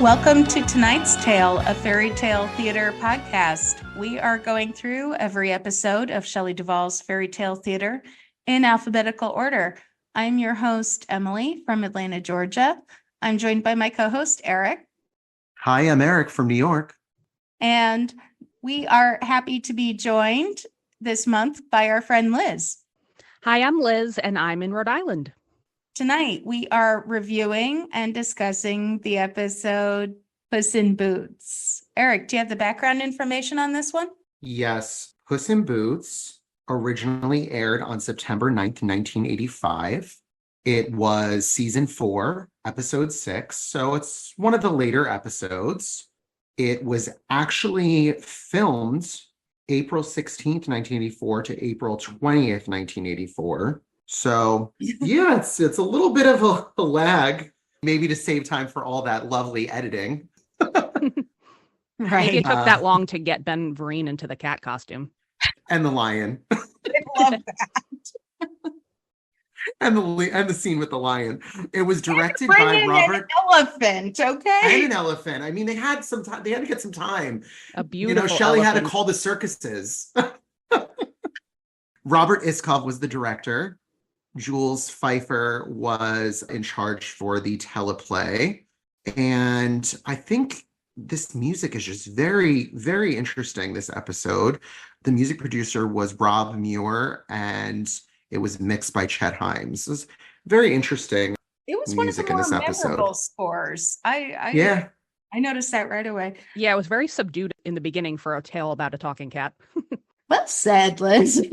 Welcome to tonight's tale, a fairy tale theater podcast. We are going through every episode of Shelley Duvall's Fairy Tale Theater in alphabetical order. I'm your host, Emily from Atlanta, Georgia. I'm joined by my co-host, Eric. Hi, I'm Eric from New York. And we are happy to be joined this month by our friend Liz. Hi, I'm Liz, and I'm in Rhode Island. Tonight, we are reviewing and discussing the episode Puss in Boots. Eric, do you have the background information on this one? Yes, Puss in Boots originally aired on September 9th, 1985. It was season 4, episode 6, so it's one of the later episodes. It was actually filmed April 16th, 1984 to April 20th, 1984. So yeah, it's a little bit of a lag, maybe to save time for all that lovely editing. Right. Maybe it took that long to get Ben Vereen into the cat costume. And the lion. I love that. and the scene with the lion. It was directed by Robert. An elephant, okay? And an elephant. I mean, they had some time. They had to get some time. A beautiful Shelley elephant. had to call the circuses. Robert Iskov was the director. Jules Pfeiffer was in charge for the teleplay. And I think this music is just very, very interesting, this episode. The music producer was Rob Muir, and it was mixed by Chet Himes. It was very interesting. It was one of the more memorable scores. I noticed that right away. Yeah, it was very subdued in the beginning for a tale about a talking cat. Well said, Liz.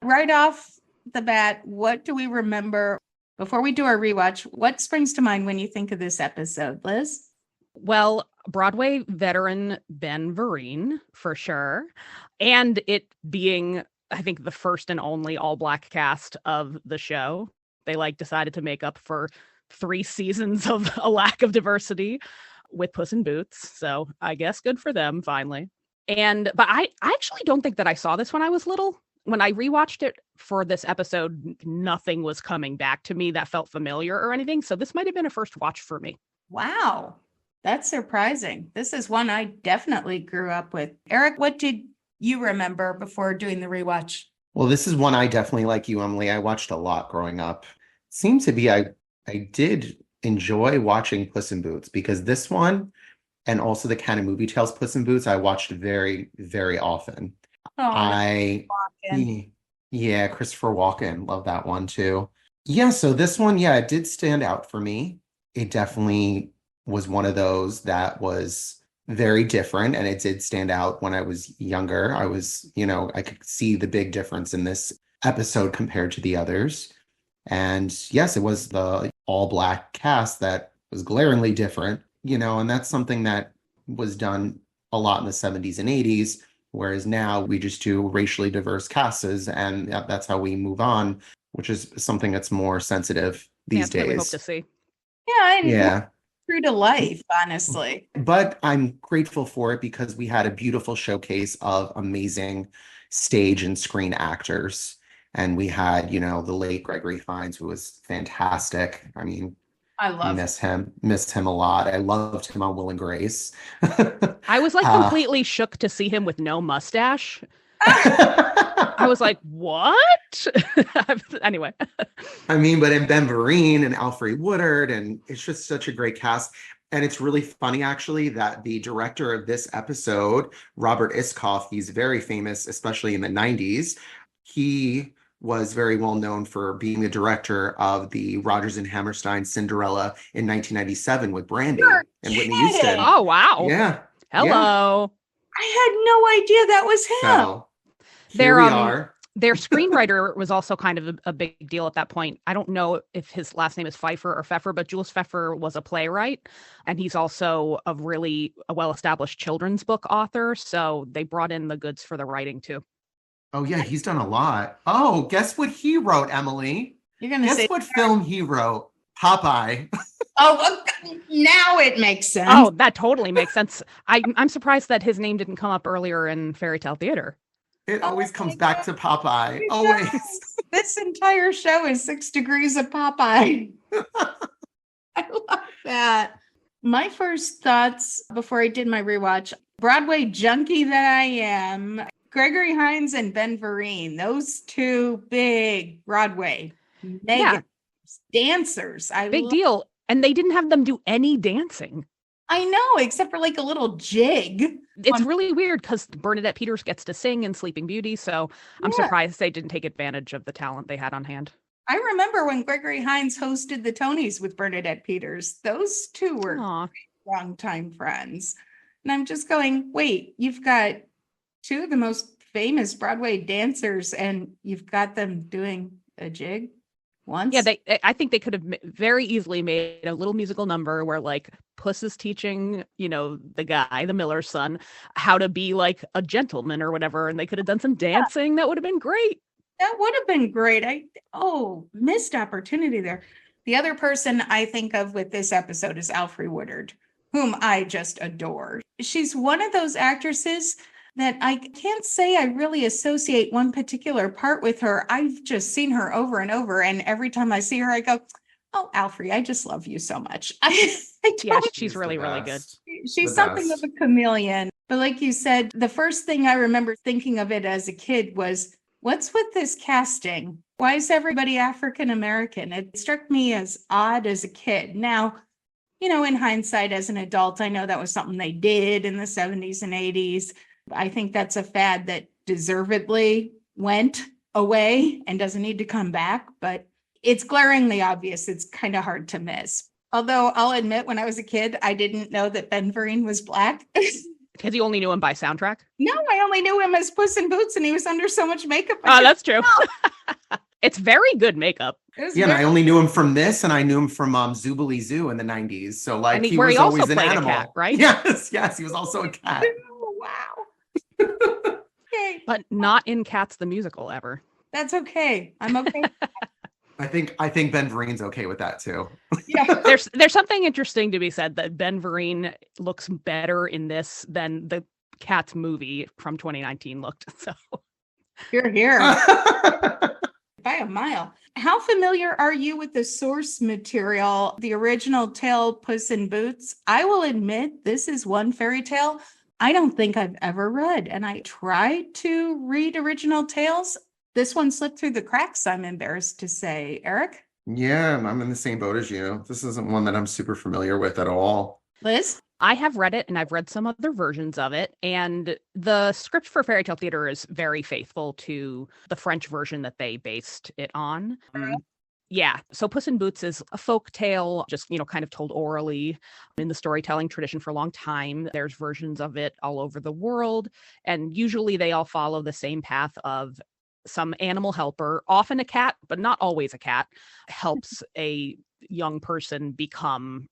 Right off the bat, what do we remember before we do our rewatch? What springs to mind when you think of this episode, Liz? Well, Broadway veteran Ben Vereen, for sure. And it being, I think, the first and only all-black cast of the show. They decided to make up for 3 seasons of a lack of diversity with Puss in Boots. So I guess good for them, finally. But I actually don't think that I saw this when I was little. When I rewatched it for this episode, nothing was coming back to me that felt familiar or anything. So this might have been a first watch for me. Wow. That's surprising. This is one I definitely grew up with. Eric, what did you remember before doing the rewatch? Well, this is one I definitely, like you, Emily, I watched a lot growing up. Seemed to be I did enjoy watching Puss in Boots, because this one and also the Canon Movie Tales Puss in Boots I watched very, very often. Yeah, Christopher Walken, love that one too. Yeah, so this one, it did stand out for me. It definitely was one of those that was very different, and it did stand out when I was younger. I was, I could see the big difference in this episode compared to the others. And yes, it was the all-black cast that was glaringly different, and that's something that was done a lot in the 70s and 80s. Whereas now we just do racially diverse casts, and that's how we move on, which is something that's more sensitive these days. We hope to see. Yeah. True to life, honestly. But I'm grateful for it because we had a beautiful showcase of amazing stage and screen actors. And we had, the late Gregory Hines, who was fantastic. I mean, I miss him a lot. I loved him on Will and Grace. I was completely shook to see him with no mustache. I was like, what? Anyway. I mean, but in Ben Vereen and Alfre Woodard, and it's just such a great cast. And it's really funny, actually, that the director of this episode, Robert Iskov, he's very famous, especially in the 90s. He was very well known for being the director of the Rodgers and Hammerstein Cinderella in 1997 with Brandy and Whitney Houston. Oh, wow. Yeah. Hello. Yeah. I had no idea that was him. So, here we are. Their screenwriter was also kind of a big deal at that point. I don't know if his last name is Pfeiffer or Pfeffer, but Jules Pfeffer was a playwright, and he's also a well-established children's book author. So they brought in the goods for the writing too. Oh yeah, he's done a lot. Oh, guess what he wrote, Emily? You're gonna guess what film he wrote? Popeye. Oh, now it makes sense. Oh, that totally makes sense. I'm surprised that his name didn't come up earlier in Fairy Tale Theater. It always comes back to Popeye. Always. This entire show is 6 degrees of Popeye. I love that. My first thoughts before I did my rewatch, Broadway junkie that I am, Gregory Hines and Ben Vereen, those two big Broadway mega dancers. Big deal. And they didn't have them do any dancing. I know, except for like a little jig. It's really weird because Bernadette Peters gets to sing in Sleeping Beauty, so I'm surprised they didn't take advantage of the talent they had on hand. I remember when Gregory Hines hosted the Tonys with Bernadette Peters. Those two were longtime friends. And I'm just going, wait, you've got two of the most famous Broadway dancers and you've got them doing a jig once? Yeah, I think they could have very easily made a little musical number where like Puss is teaching, the guy, the miller's son, how to be like a gentleman or whatever. And they could have done some dancing. Yeah. That would have been great. That would have been great. Missed opportunity there. The other person I think of with this episode is Alfre Woodard, whom I just adore. She's one of those actresses that I can't say I really associate one particular part with her. I've just seen her over and over. And every time I see her, I go, oh, Alfre, I just love you so much. Yeah, she's really, really good. She's something of a chameleon. But like you said, the first thing I remember thinking of it as a kid was, what's with this casting? Why is everybody African-American? It struck me as odd as a kid. Now, in hindsight, as an adult, I know that was something they did in the 70s and 80s. I think that's a fad that deservedly went away and doesn't need to come back, but it's glaringly obvious. It's kind of hard to miss. Although I'll admit, when I was a kid, I didn't know that Ben Vereen was Black. Because you only knew him by soundtrack? No, I only knew him as Puss in Boots, and he was under so much makeup. Oh, that's true. It's very good makeup. Yeah, and I only knew him from this, and I knew him from Zoobilee Zoo in the 90s. So, like, he was also always an played animal. A cat, right? Yes, he was also a cat. Oh, wow. Okay. But not in Cats the Musical ever. That's okay. I'm okay. I think Ben Vereen's okay with that too. Yeah. There's something interesting to be said that Ben Vereen looks better in this than the Cats movie from 2019 looked. So you're here by a mile. How familiar are you with the source material, the original tale Puss in Boots? I will admit this is one fairy tale I don't think I've ever read, and I tried to read original tales. This one slipped through the cracks, I'm embarrassed to say. Eric? Yeah, I'm in the same boat as you. This isn't one that I'm super familiar with at all. Liz? I have read it, and I've read some other versions of it, and the script for Fairy Tale Theater is very faithful to the French version that they based it on. Yeah, so Puss in Boots is a folk tale, just, kind of told orally in the storytelling tradition for a long time. There's versions of it all over the world, and usually they all follow the same path of some animal helper, often a cat, but not always a cat, helps a young person become,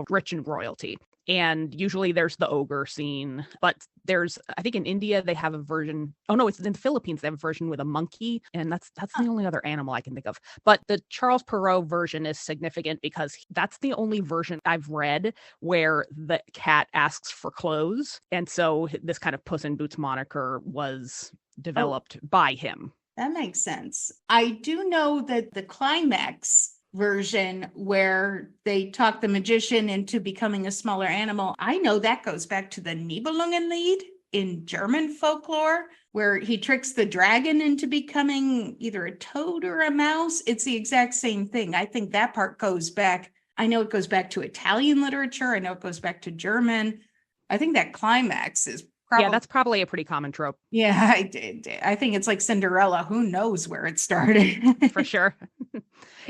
rich in royalty. And usually there's the ogre scene, but I think in India they have a version. Oh no, it's in the Philippines. They have a version with a monkey, and that's the only other animal I can think of. But the Charles Perrault version is significant because that's the only version I've read where the cat asks for clothes, and so this kind of Puss in Boots moniker was developed by him. That makes sense. I do know that the climax version where they talk the magician into becoming a smaller animal, I know that goes back to the Nibelungenlied in German folklore, where he tricks the dragon into becoming either a toad or a mouse. It's the exact same thing. I think that part goes back. I know it goes back to Italian literature. I know it goes back to German. I think that climax is probably... Yeah, that's probably a pretty common trope. Yeah, I think it's like Cinderella. Who knows where it started? For sure.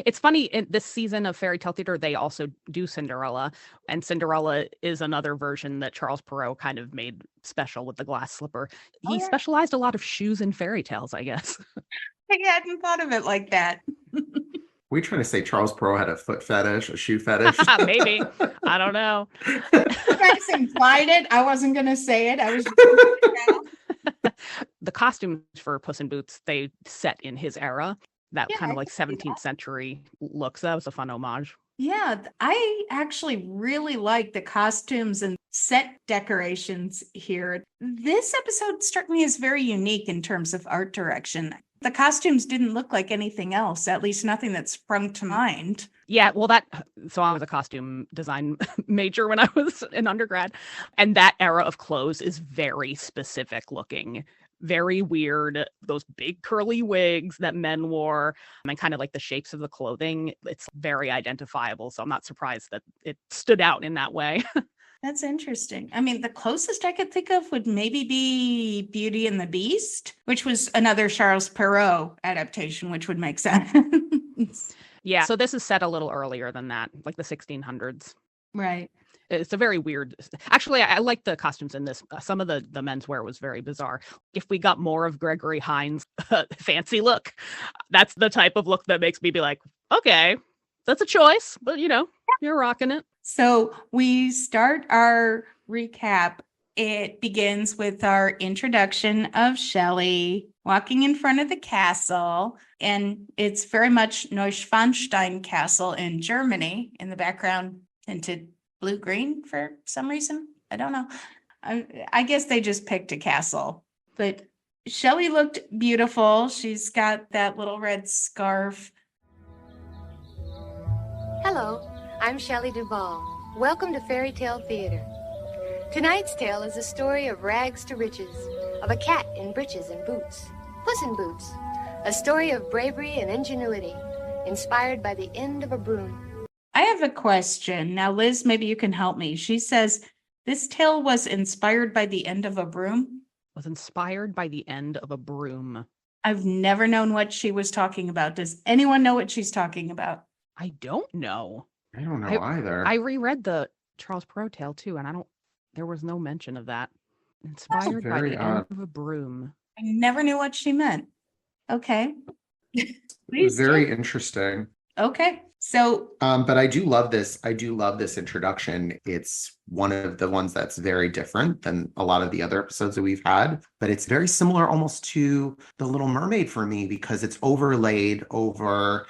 It's funny, in this season of Fairy Tale Theater, they also do Cinderella, and Cinderella is another version that Charles Perrault kind of made special with the glass slipper. He specialized a lot of shoes in fairy tales, I guess. I hadn't thought of it like that. We trying to say Charles Perrault had a foot fetish, a shoe fetish? Maybe. I don't know. You guys implied it. I wasn't going to say it. I was. The costumes for Puss in Boots, they set in his era. That kind of like 17th century looks. That was a fun homage. Yeah, I actually really like the costumes and set decorations here. This episode struck me as very unique in terms of art direction. The costumes didn't look like anything else, at least nothing that sprung to mind. Yeah, well, so I was a costume design major when I was in undergrad, and that era of clothes is very specific looking, very weird. Those big curly wigs that men wore, and kind of like the shapes of the clothing, it's very identifiable. So I'm not surprised that it stood out in that way. That's interesting. I mean, the closest I could think of would maybe be Beauty and the Beast, which was another Charles Perrault adaptation, which would make sense. Yeah, so this is set a little earlier than that, like the 1600s. Right. It's a very weird. Actually, I like the costumes in this. Some of the menswear was very bizarre. If we got more of Gregory Hines' fancy look, that's the type of look that makes me be like, okay, that's a choice, but you're rocking it. So we start our recap. It begins with our introduction of Shelley walking in front of the castle, and it's very much Neuschwanstein Castle in Germany. In the background, tinted blue-green for some reason. I don't know. I guess they just picked a castle. But Shelley looked beautiful. She's got that little red scarf. Hello, I'm Shelley Duvall. Welcome to Fairy Tale Theater. Tonight's tale is a story of rags to riches, of a cat in breeches and boots, Puss in Boots, a story of bravery and ingenuity, inspired by the end of a broom. I have a question. Now, Liz, maybe you can help me. She says, this tale was inspired by the end of a broom. Was inspired by the end of a broom. I've never known what she was talking about. Does anyone know what she's talking about? I don't know. I don't know either. I reread the Charles Perrault tale too, and there was no mention of that. Inspired by the end of a broom. I never knew what she meant. Okay. It's very interesting. Okay. So but I do love this. I do love this introduction. It's one of the ones that's very different than a lot of the other episodes that we've had, but it's very similar almost to The Little Mermaid for me because it's overlaid over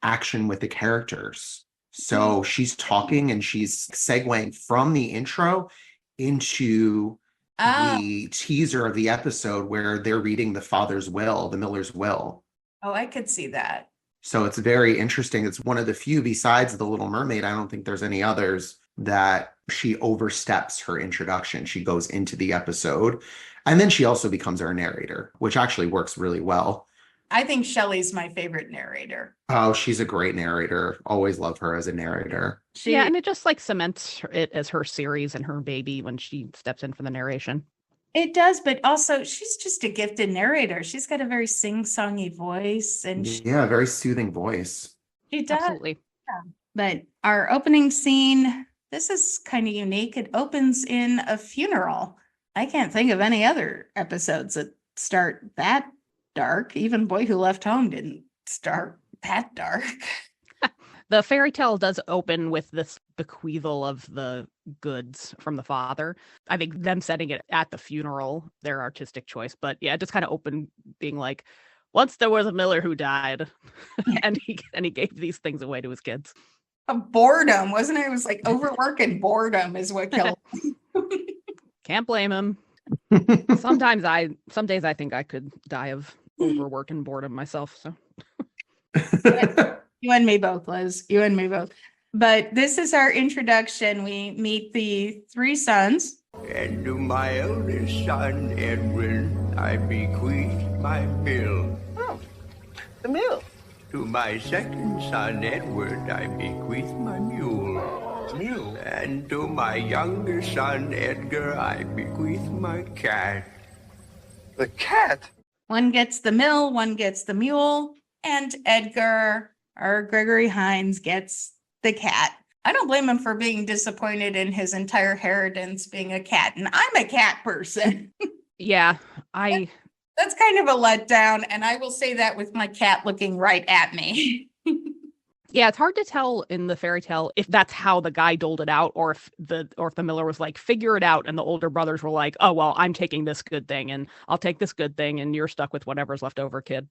action with the characters. So she's talking and she's segueing from the intro into the teaser of the episode where they're reading the father's will, the Miller's will. Oh, I could see that. So it's very interesting. It's one of the few, besides The Little Mermaid, I don't think there's any others that she oversteps her introduction. She goes into the episode and then she also becomes our narrator, which actually works really well. I think Shelley's my favorite narrator. Oh, she's a great narrator. Always love her as a narrator. Yeah, and it just like cements it as her series and her baby when she steps in for the narration. It does, but also she's just a gifted narrator. She's got a very sing-songy voice, and yeah, very soothing voice. She does. Absolutely. Yeah. But our opening scene, this is kind of unique. It opens in a funeral. I can't think of any other episodes that start that dark. Even Boy Who Left Home didn't start that dark. The fairy tale does open with this bequeathal of the goods from the father. I think them setting it at the funeral, their artistic choice. But yeah, it just kind of opened being like, once there was a miller who died and he gave these things away to his kids. Boredom, wasn't it? It was like overwork and boredom is what killed him. Can't blame him. Some days I think I could die of overwork and boredom myself. So you and me both, Liz. You and me both. But this is our introduction. We meet the three sons. And to my eldest son, Edwin, I bequeath my mill. Oh, the mill. To my second son, Edward, I bequeath my mule. The mule. And to my younger son, Edgar, I bequeath my cat. The cat? One gets the mill, one gets the mule, and Edgar, or Gregory Hines, gets the cat. I don't blame him for being disappointed in his entire inheritance being a cat, and I'm a cat person. Yeah, That's kind of a letdown, and I will say that with my cat looking right at me. Yeah, it's hard to tell in the fairy tale if that's how the guy doled it out, or if the miller was like, figure it out, and the older brothers were like, oh well, I'm taking this good thing, and I'll take this good thing, and you're stuck with whatever's left over, kid.